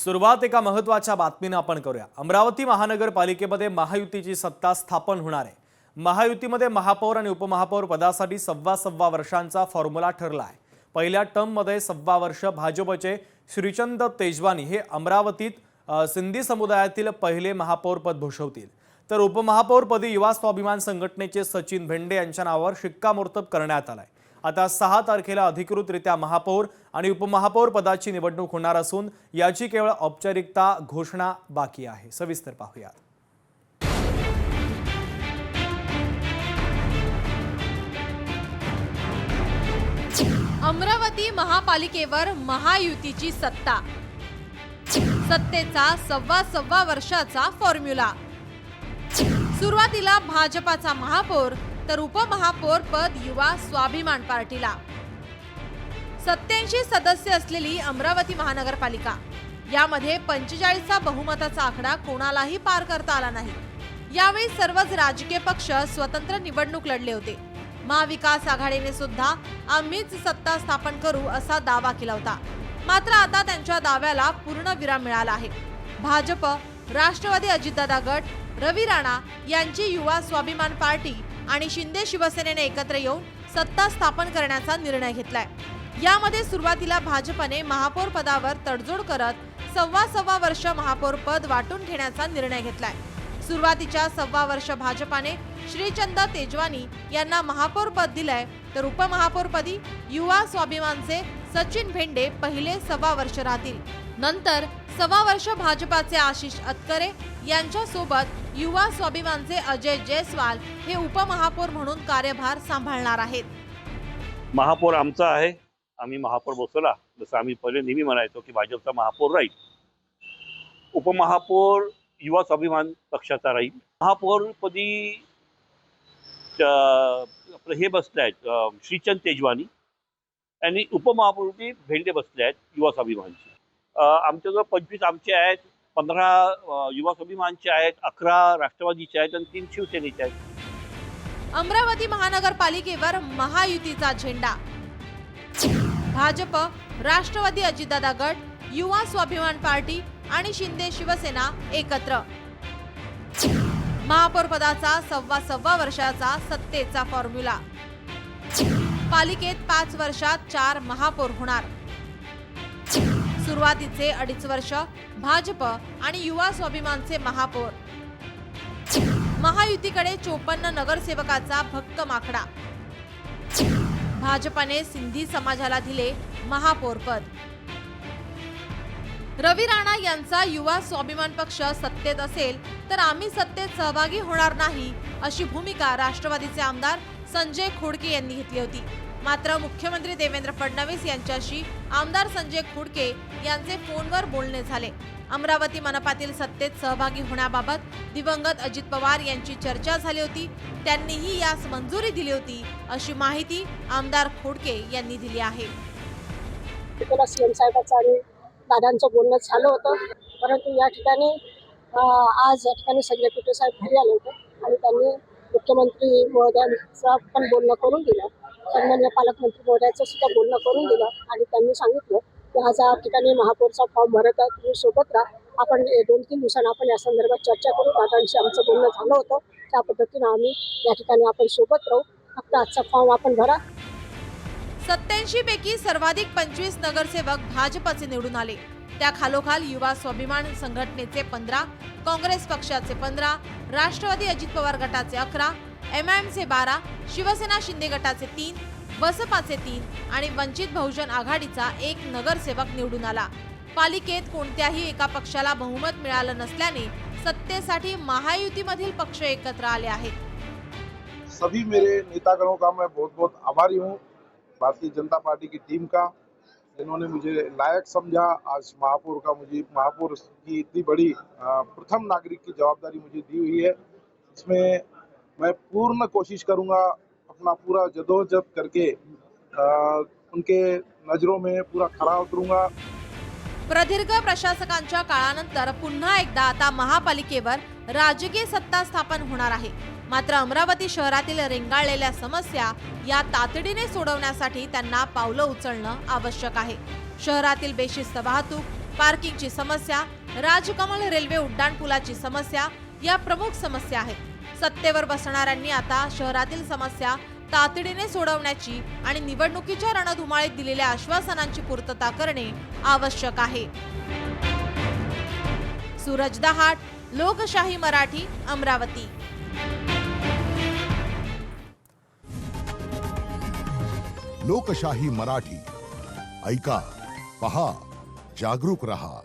सुरुवात एका महत्त्वाच्या बातमीने आपण करूया। अमरावती महानगरपालिकेमध्ये महायुतीची सत्ता स्थापन होणार आहे। महायुतीमध्ये महापौर आणि उपमहापौर पदासाठी सव्वा वर्षांचा फॉर्म्युला ठरला आहे। पहिल्या टर्ममध्ये 1.25 वर्ष भाजपचे श्रीचंद तेजवानी हे अमरावतीत सिंधी समुदायातील पहिले महापौर पद भूषवतील, तर उपमहापौरपदी युवा स्वाभिमान संघटनेचे सचिन भेंडे यांच्या नावावर शिक्कामोर्तब करण्यात आलाय। आता 6 तारखेला अधिकृतरित्या महापौर आणि उपमहापौर पदाची निवडणूक होणार असून याची केवळ औपचारिकता घोषणा बाकी आहे। सविस्तर पाहूया। अमरावती महापालिकेवर महायुतीची सत्ता, सत्तेचा सव्वा वर्षाचा फॉर्म्युला। सुरुवातीला भाजपाचा महापौर तर उपमहापौर पद युवा स्वाभिमान पार्टीला। 87 सदस्य असलेली अमरावती महानगरपालिका, यामध्ये 45चा बहुमताचा आकडा कोणालाही पार करता आला नाही। यावेळी सर्वच राजकीय पक्ष स्वतंत्र निवडणूक लढले होते। महाविकास आघाडीने सुद्धा आम्हीच सत्ता स्थापन करू असा दावा केला होता, मात्र आता त्यांच्या दाव्याला पूर्ण विराम मिळाला आहे। भाजप, राष्ट्रवादी अजितदादा गट, रवी राणा यांची युवा स्वाभिमान पार्टी आणि शिंदे शिवसेनेने एकत्र येऊन सत्ता स्थापन करण्याचा निर्णय घेतलाय। यामध्ये सुरुवातीला भाजपने महापौर पदावर तडजोड करत सव्वा वर्ष महापौर पद वाटून घेण्याचा निर्णय घेतलाय। सुरुवातीच्या 1.25 वर्ष भाजपाने श्रीचंद तेजवानी यांना महापौर पद दिलंय, तर उपमहापौरपदी युवा स्वाभिमानचे सचिन भेंडे पहिले 1.25 वर्ष राहतील। नंतर 1.25 वर्ष भाजपाचे आशिष अतकरे यांच्या सोबत युवा स्वाभिमानचे अजय जयस्वाल हे उपमहापौर म्हणून कार्यभार सांभाळणार आहेत। महापौर आमचा आहे, आम्ही महापौर बसवला, जसं आम्ही पहिले नेहमी म्हणायचो की भाजपचा महापौर राहील। उपमहापौर युवा स्वाभिमान पक्षाचा राहील। महापौरपदी आपलं हे बसले आहेत श्रीचंद तेजवानी आणि उपमहापौरपदी भेंडे बसले आहेत युवा स्वाभिमानचे। आमच्याजवळ 25 आमचे आहेत, 15 युवा स्वाभिमानचे आहेत, 11 राष्ट्रवादीचे आहेत आणि 3 शिवसेनेचे आहेत। अमरावती महानगरपालिकेवर महायुतीचा झेंडा। भाजप, राष्ट्रवादी अजितदादा गट, युवा स्वाभिमान पार्टी आणि शिंदे शिवसेना एकत्र। महापौर पदाचा सव्वा वर्षाचा सत्तेचा फॉर्म्युला। पालिकेत 5 वर्षात 4 महापौर होणार। सुरुवातीचे 2.5 वर्ष भाजप आणि युवा स्वाभिमानचे महापौर। महायुतीकडे 54 नगरसेवकाचा भक्कम आकडा। भाजपाने सिंधी समाजाला दिले महापौर पद। रवी राणा यांचा युवा स्वाभिमान पक्ष सत्तेत असेल तर आम्ही सत्तेत सहभागी होणार नाही, अशी भूमिका राष्ट्रवादीचे आमदार संजय खोडके यांनी घेतली होती। मात्र मुख्यमंत्री देवेंद्र फडणवीस यांच्याशी आमदार संजय खोडके यांचे फोनवर बोलणे झाले। अमरावती मनपातील सत्तेत सहभागी होण्याबाबत दिवंगत अजित पवार यांची चर्चा झाली होती, त्यांनीही यास मंजुरी दिली होती, अशी माहिती आमदार खोडके यांनी दिली आहे। दादांचं बोलणं झालं होतं, परंतु या ठिकाणी आज या ठिकाणी संजय कुटे साहेब घरी आले होते आणि त्यांनी मुख्यमंत्री महोदयांचं पण बोलणं करून दिलं, सन्माननीय पालकमंत्री महोदयाचं सुद्धा बोलणं करून दिलं आणि त्यांनी सांगितलं की आज या ठिकाणी महापौरचा फॉर्म भरत आहे, तुम्ही सोबत राहा, आपण 2-3 दिवसांनी आपण या संदर्भात चर्चा करू। दादांशी आमचं बोलणं झालं होतं, त्या पद्धतीनं आम्ही या ठिकाणी आपण सोबत राहू, फक्त आजचा फॉर्म आपण भरा। 87 पैकी सर्वाधिक 25 नगरसेवक भाजपचे निवडून आले। त्या खालोखाल युवा स्वाभिमान संघटनेचे 15, काँग्रेस पक्षाचे 15, राष्ट्रवादी अजित पवार गटाचे 11, MIMचे 12, शिवसेना शिंदे गटाचे 3, बसपाचे 3 आणि वंचित बहुजन आघाडीचा 1 नगरसेवक निवडून आला। पालिकेत कोणत्याही एका पक्षाला बहुमत मिळालं नसल्याने सत्तेसाठी महायुतीमधील पक्ष एकत्र आले आहेत। सभी मेरे नेतागणों का मैं बहुत आभारी हूँ, भारतीय जनता पार्टी की टीम का, जिन्होंने मुझे लायक समझा। आज महापौर की इतनी बड़ी प्रथम नागरिक की जवाबदारी मुझे दी हुई है, इसमें मैं पूर्ण कोशिश करूंगा, अपना पूरा जदोजहद करके उनके नजरों में पूरा खरा उतरूंगा। प्रदीर्घ प्रशासकांच्या काळानंतर पुन्हा एकदा आता महापालिकेवर राजकीय सत्ता स्थापन होणार आहे। मात्र अमरावती शहरातील रेंगाळलेल्या समस्या या तातडीने सोडवण्यासाठी त्यांना पावलं उचलणं आवश्यक आहे। शहरातील बेशिस्त वाहतूक, पार्किंगची समस्या, राजकमल रेल्वे उड्डाणपुलाची समस्या या प्रमुख समस्या आहेत. सत्तेवर बसणाऱ्यांनी आता शहरातील समस्या तातडीने सोडवण्याची आणि निवडणुकीच्या रणधुमाळीत दिलेल्या आश्वासनांची पूर्तता करणे आवश्यक आहे. सूरज दहाट, लोकशाही मराठी, अमरावती. लोकशाही मराठी ऐका, पहा, जागरूक रहा.